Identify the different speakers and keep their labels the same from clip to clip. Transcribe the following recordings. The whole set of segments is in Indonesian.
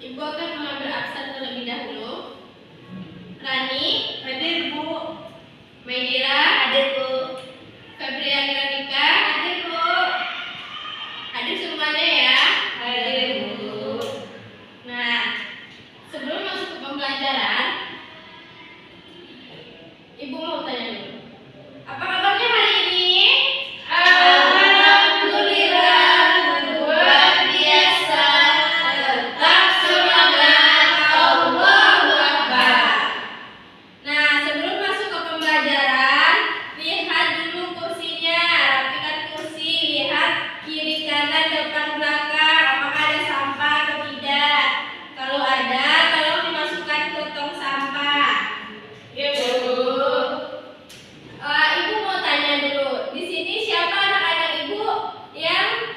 Speaker 1: Ibu akan mengambil absen terlebih dahulu. Rani,
Speaker 2: Hadir, Bu.
Speaker 1: Maidira,
Speaker 3: Hadir, Bu.
Speaker 1: Febriani Ranika,
Speaker 3: Hadir, Bu.
Speaker 1: hadir semuanya ya.
Speaker 2: Hadir, Bu.
Speaker 1: Nah, sebelum masuk ke pembelajaran, Ibu mau tanya dulu. Apa kabarnya hari ini?
Speaker 2: Alhamdulillah, luar biasa. Tetap semangat, Allahu Akbar.
Speaker 1: Nah, sebelum masuk ke pembelajaran, lihat dulu kursinya, rapikan kursi, lihat kiri kanan depan belakang, apakah ada sampah atau tidak. Kalau ada, tolong dimasukkan ke tong sampah.
Speaker 2: Ya, Bu.
Speaker 1: Ibu mau tanya dulu, di sini siapa anak-anak ibu yang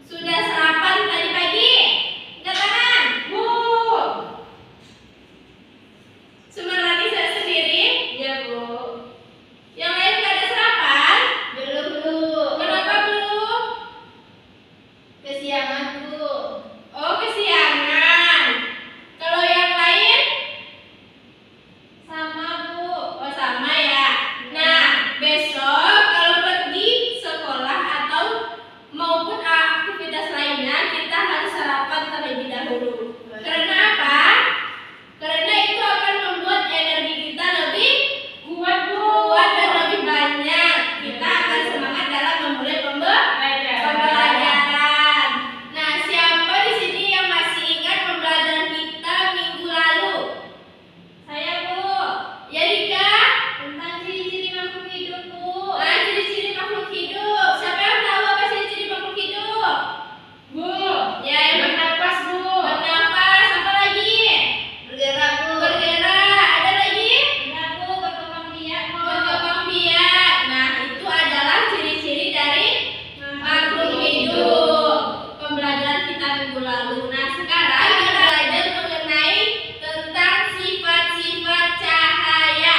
Speaker 1: sudah sarapan tadi pagi? Angkat tangan.
Speaker 2: Bu.
Speaker 1: Cuma Rani saya sendiri.
Speaker 2: Ya, Bu.
Speaker 1: Yang lain nggak ada sarapan?
Speaker 3: Belum, Bu.
Speaker 1: Kenapa belum?
Speaker 3: Kesiangan, Bu.
Speaker 1: Oh, kesiangan. Kalau yang lain?
Speaker 3: Sama, Bu.
Speaker 1: Oh, sama ya. Nah, besok kalau pergi sekolah atau maupun aktivitas lainnya, kita harus sarapan terlebih dahulu. Karena apa? Karena itu akan membuat energi kita lebih
Speaker 2: Kuat, Bu.
Speaker 1: kuat dan lebih banyak. Kita akan semangat dalam memulai pembelajaran. Nah, siapa di sini yang masih ingat pembelajaran kita minggu lalu?
Speaker 3: Saya, Bu.
Speaker 1: Ya, Rika?
Speaker 3: Tentang ciri-ciri makhluk hidup, Bu.
Speaker 1: Nah, ciri-ciri makhluk hidup. Siapa yang tahu apa ciri-ciri makhluk hidup?
Speaker 2: Bu.
Speaker 1: Ya, yang
Speaker 2: Bernapas, Bu.
Speaker 1: bernafas. Apa lagi?
Speaker 3: Bergerak, Bu.
Speaker 1: Bergerak. Ada lagi?
Speaker 3: Enggak, Bu. Berkembang biak, Bu.
Speaker 1: Berkembang biak. Nah, itu adalah ciri-ciri dari makhluk hidup. Pembelajaran kita minggu lalu. Nah, sekarang kita belajar mengenai tentang sifat-sifat cahaya.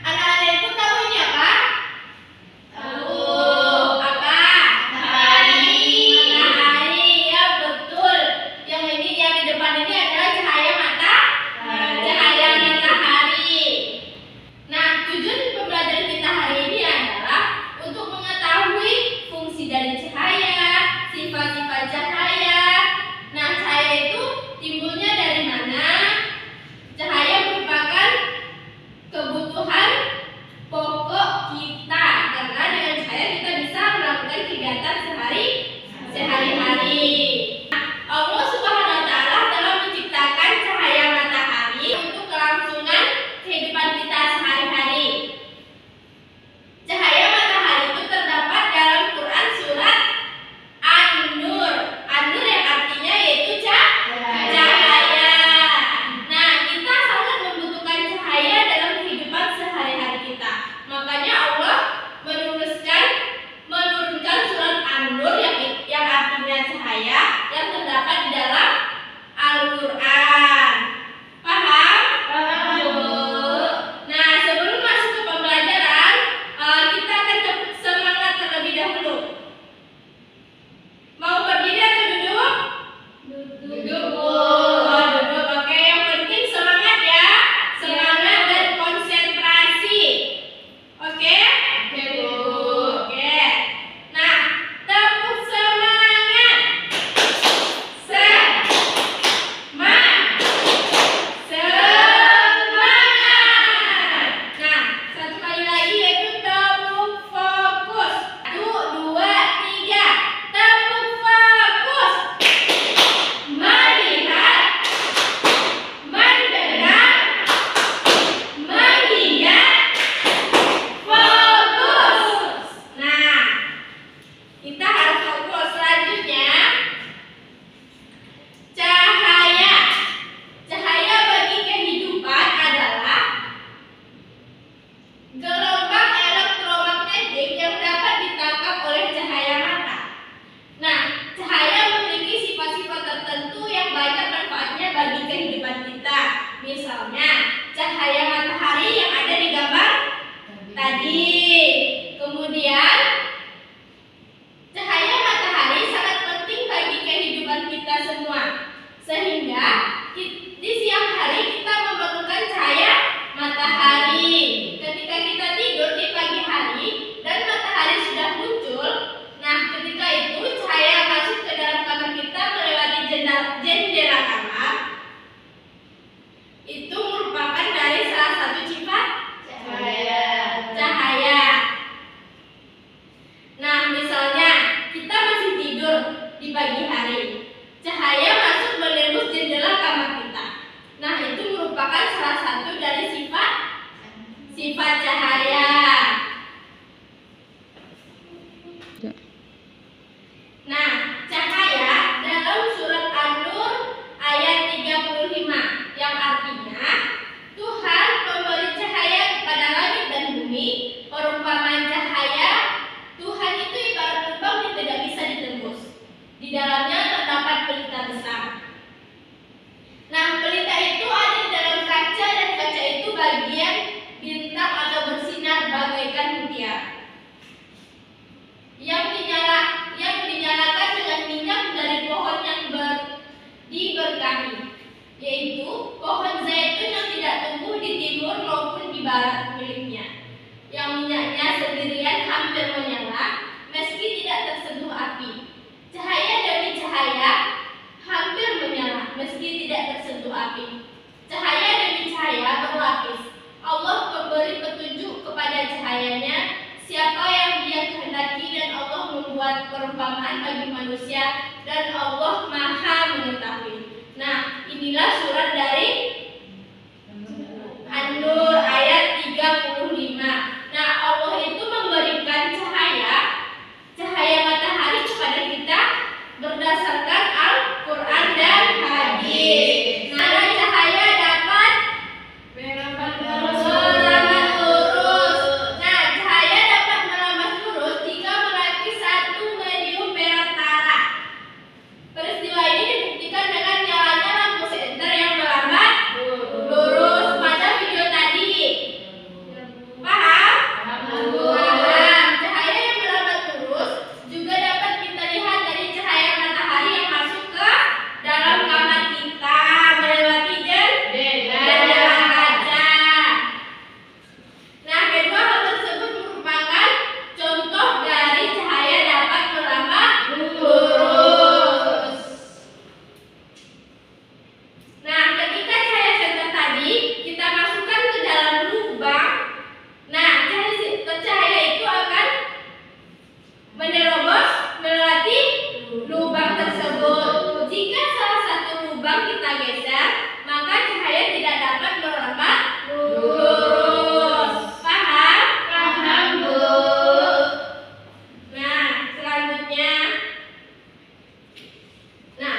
Speaker 1: Anak-anak ibu tahu ini apa?
Speaker 3: Tahu.
Speaker 1: Apa?
Speaker 2: Matahari.
Speaker 1: Matahari, ya betul. Yang ini yang di depan ini adalah cahaya matahari. Nah, tujuan pembelajaran kita hari ini adalah untuk mengetahui fungsi dari cahaya, sifat-sifat cahaya. Nah, cahaya itu timbulnya dari mana? Cahaya merupakan kebutuhan pokok kita, karena dengan cahaya kita bisa melakukan kegiatan sehari-hari. Allah Subhanahu wa Ta'ala telah menciptakan cahaya matahari untuk kelangsungan kehidupan kita sehari-hari. Cahaya matahari itu terdapat dalam Quran surat An-Nur. An-Nur yang artinya yaitu cahaya. Nah, kita sangat membutuhkan cahaya dalam kehidupan sehari-hari kita. Makanya Allah menurunkan surat An-Nur yang artinya cahaya yang terdapat di dalam Al-Quran. Paham?
Speaker 2: Paham, Bu.
Speaker 1: Nah, sebelum masuk ke pembelajaran, kita akan semangat terlebih dahulu. Mau berdiri atau duduk?
Speaker 2: Duduk, Bu.
Speaker 1: Oh, duduk. Oke, yang penting semangat ya. Semangat dan konsentrasi. Oke?
Speaker 2: Oke, Bu.
Speaker 1: Oke. Nah, tepuk semangat. pagi hari. Cahaya masuk menembus jendela kamar kita. Nah, itu merupakan salah satu dari sifat cahaya. Nah, cahaya dalam surat An-Nur ayat 35 yang artinya Tuhan memberi cahaya kepada langit dan bumi. Perumpamaan cahaya Tuhan itu ibarat lubang yang tidak bisa ditembus. Di dalamnya terdapat pelita besar. Nah, pelita itu ada di dalam kaca dan kaca itu bagian bintang atau bersinar bagaikan mutiara. Yang dinyalakan dengan minyak dari pohon yang diberkahi, yaitu pohon zaitun yang tidak tumbuh di timur maupun di barat miliknya, yang minyaknya sendirian hampir menyala meski tidak tersentuh api. Cahaya demi cahaya hampir menyala meski tidak tersentuh api. Cahaya demi cahaya berlapis. Allah memberi petunjuk kepada cahayanya siapa yang Dia kehendaki, dan Allah membuat perumpamaan bagi manusia, dan Allah Maha mengetahui. Nah, inilah surat dari An-Nur ayat 35. Nah, Allah itu memberikan cahaya matahari kepada kita berdasarkan Al-Quran dan hadis. Nah, cahaya dapat merambat lurus. Nah, cahaya dapat merambat lurus jika melewati satu medium perak tara. Peristiwa ini dibuktikan dengan nyalanya lampu senter yang merambat lurus pada video tadi. Paham? Paham. Cahaya yang merambat lurus juga dapat kita lihat dari cahaya matahari yang masuk ke dalam kamar kita melewati jendela kaca. Nah, kedua hal tersebut merupakan contoh dari cahaya dapat merambat lurus. Nah, ketika cahaya senter tadi kita masukkan ke dalam lubang, nah cahaya itu akan menerobos melewati lubang tersebut. Jika salah satu lubang kita geser, maka cahaya tidak dapat merambat lurus. Paham?
Speaker 2: Paham, Bu.
Speaker 1: Nah, selanjutnya. Nah,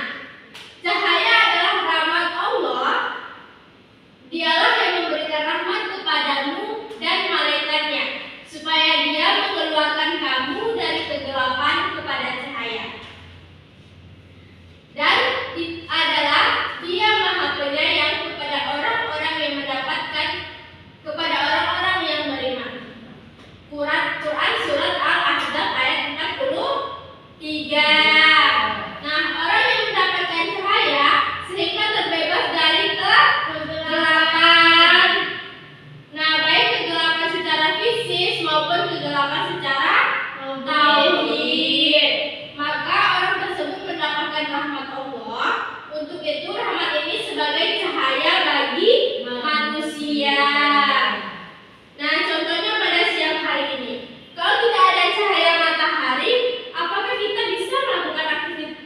Speaker 1: cahaya adalah rahmat Allah. Dialah yang memberikan rahmat kepadamu dan malaikatnya, supaya Dia mengeluarkan kamu dari kegelapan kepada cahaya. Dan adalah Dia Maha Penyayang kepada orang-orang yang kepada orang-orang yang beriman. Quran surat Al-Ahzab ayat 63. Nah, orang yang mendapatkan cahaya sehingga terbebas dari kegelapan. Nah, baik kegelapan secara fisik maupun kegelapan secara tauhid. Maka orang tersebut mendapatkan rahmat Allah. Untuk itu rahmat ini sebagai cahaya bagi manusia. Nah, contohnya pada siang hari ini. Kalau tidak ada cahaya matahari, apakah kita bisa melakukan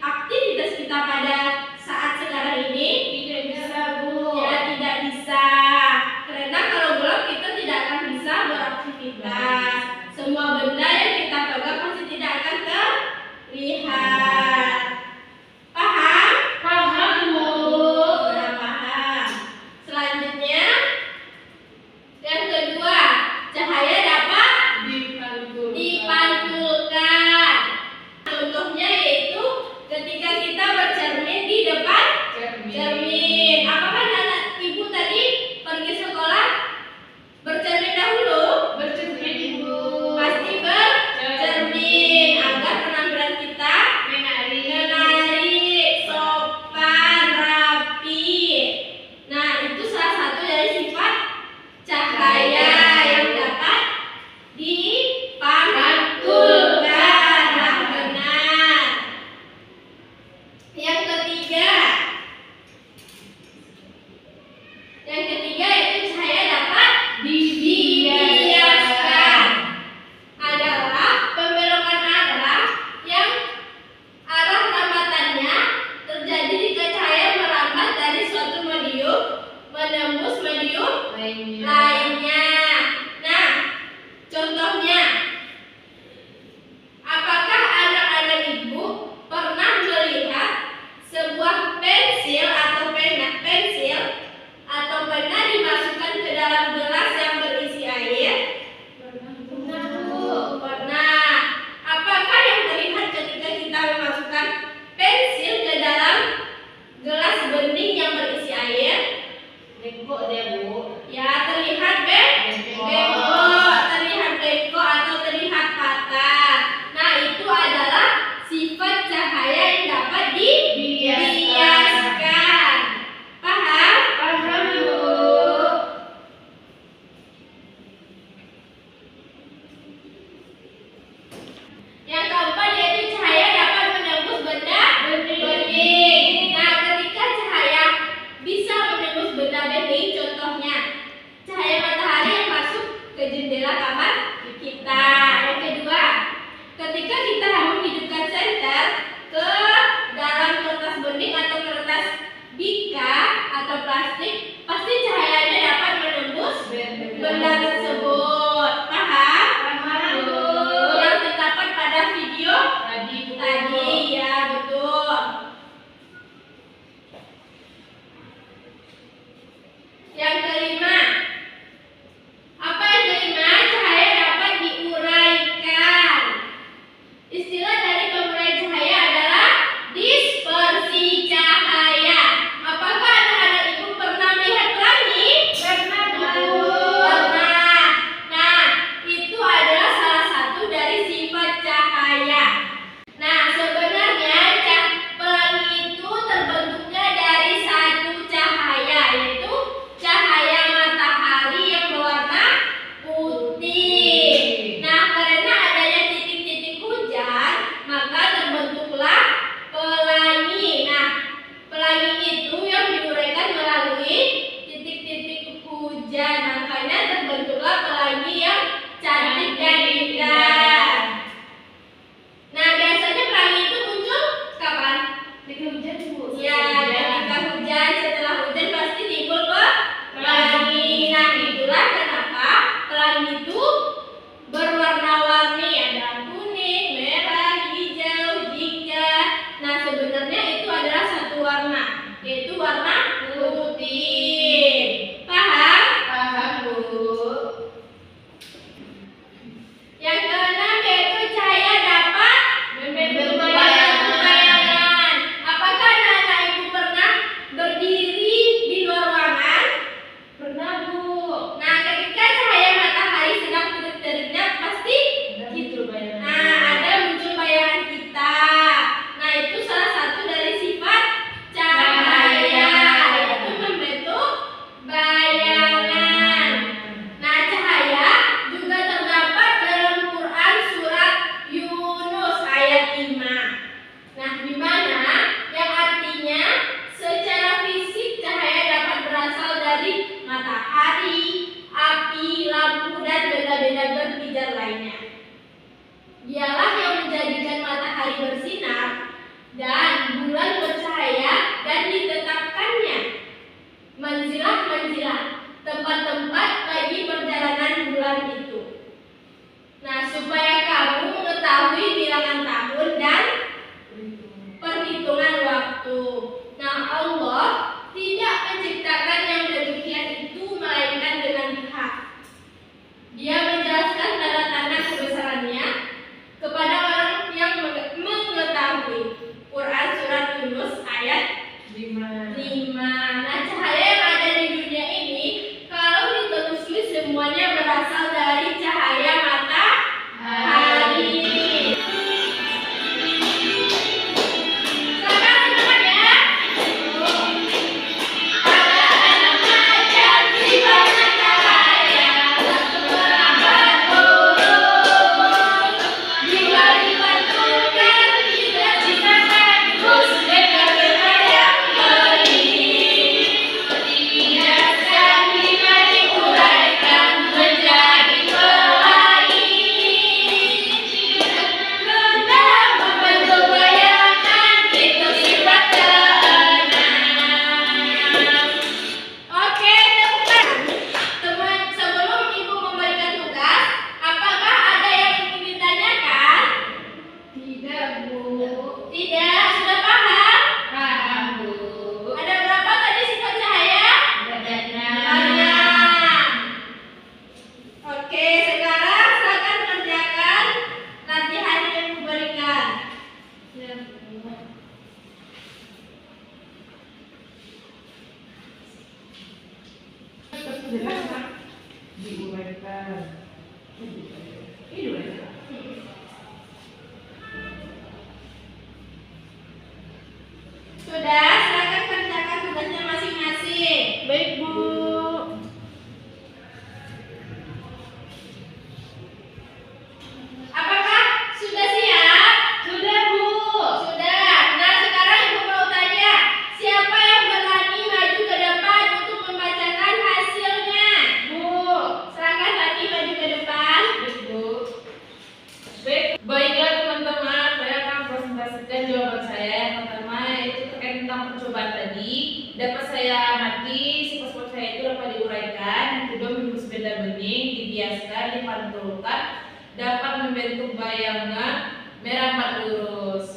Speaker 1: aktivitas kita pada saat sekarang ini?
Speaker 2: Tidak bisa, Bu.
Speaker 1: Ya, tidak bisa. Karena kalau gelap kita tidak akan bisa beraktivitas. Semua benda yang kita pegang pasti tidak akan terlihat. Paham?
Speaker 2: Paham, Bu.
Speaker 1: Nah, paham. Selanjutnya, yang kedua, cahaya dapat dipantulkan. Contohnya yaitu ketika kita bercermin di depan cermin. Apakah anak ibu tadi pergi sekolah bercermin dahulu?
Speaker 2: Bercermin, Bu.
Speaker 1: Pasti bercermin agar penampilan kita menarik, sopan, rapi. Nah, itu salah satu dari sifat cahaya yang dapat dipantulkan. Nah, benar. Yang ketiga, yaitu warna putih. Paham?
Speaker 2: Paham, Bu.
Speaker 1: Yang keenam yaitu cahaya dapat
Speaker 2: Membentuk
Speaker 1: bayangan. Apakah anak-anak ibu pernah berdiri di luar ruangan?
Speaker 2: Pernah, Bu.
Speaker 1: Nah, ketika cahaya matahari sedang terik-teriknya pasti
Speaker 2: Gitu bayangan.
Speaker 1: ada muncul bayangan kita. Nah, itu salah satu dari sifat cahaya, yaitu membentuk bayangan. Nah, cahaya juga terdapat dalam Quran surat Yunus ayat 5. Nah, di mana yang artinya secara fisik cahaya dapat berasal dari matahari, api, lampu, dan benda-benda berpijar lainnya. Dialah yang menjadikan matahari bersinar dan bulan bercahaya dan ditetapkannya manzilah-manzilah, tempat-tempat bagi perjalanan bulan itu. Nah, supaya kamu mengetahui bilangan tahun dan perhitungan waktu. Nah, Allah tidak menciptakan yang demikian itu melainkan dengan hak. Dia menjelaskan tanda-tanda kebesarannya kepada orang yang mengetahui. Quran surat Yunus ayat 5. Nah, cahaya yang ada di dunia ini kalau ditelusuri semuanya berasal dari cahaya matahari. Sekarang semangat ya. Pada anak pelajar sifatnya cahaya merambat turun, jiwa dibantukan cita-citakan terus dengan yang beri. Biarkan lima diuraikan menjadi pelangi. Kenal membentuk bayangan itu sifat keenam. Oke, teman. Teman, sebelum ibu memberikan tugas, apakah ada yang ingin ditanyakan?
Speaker 2: Tidak, Bu.
Speaker 1: Tidak, sudah paham?
Speaker 2: Paham, Bu.
Speaker 1: Ada berapa tadi sifat cahaya? Banyak. Oke, sekarang silakan kerjakan latihan yang diberikan.
Speaker 2: Ya, Bu. Diuraikan. Diuraikan.
Speaker 1: Sudah, silakan kerjakan tugasnya masing-masing.
Speaker 2: Baik, Bu.
Speaker 1: Apakah sudah siap?
Speaker 2: Sudah, Bu.
Speaker 1: Sudah. Nah, sekarang ibu mau tanya, siapa yang berani maju ke depan untuk membacakan hasilnya?
Speaker 2: Bu.
Speaker 1: Silakan lagi maju ke depan.
Speaker 2: Baik, Bu. Baiklah teman-teman, saya akan presentasikan jawaban saya. Yang pertama yaitu terkait tentang percobaan tadi. Dapat saya amati sifat-sifat saya itu dapat diuraikan. Yang kedua, menyebut benda bening, dibiaskan, dipantulkan, dapat membentuk bayangan, merambat lurus.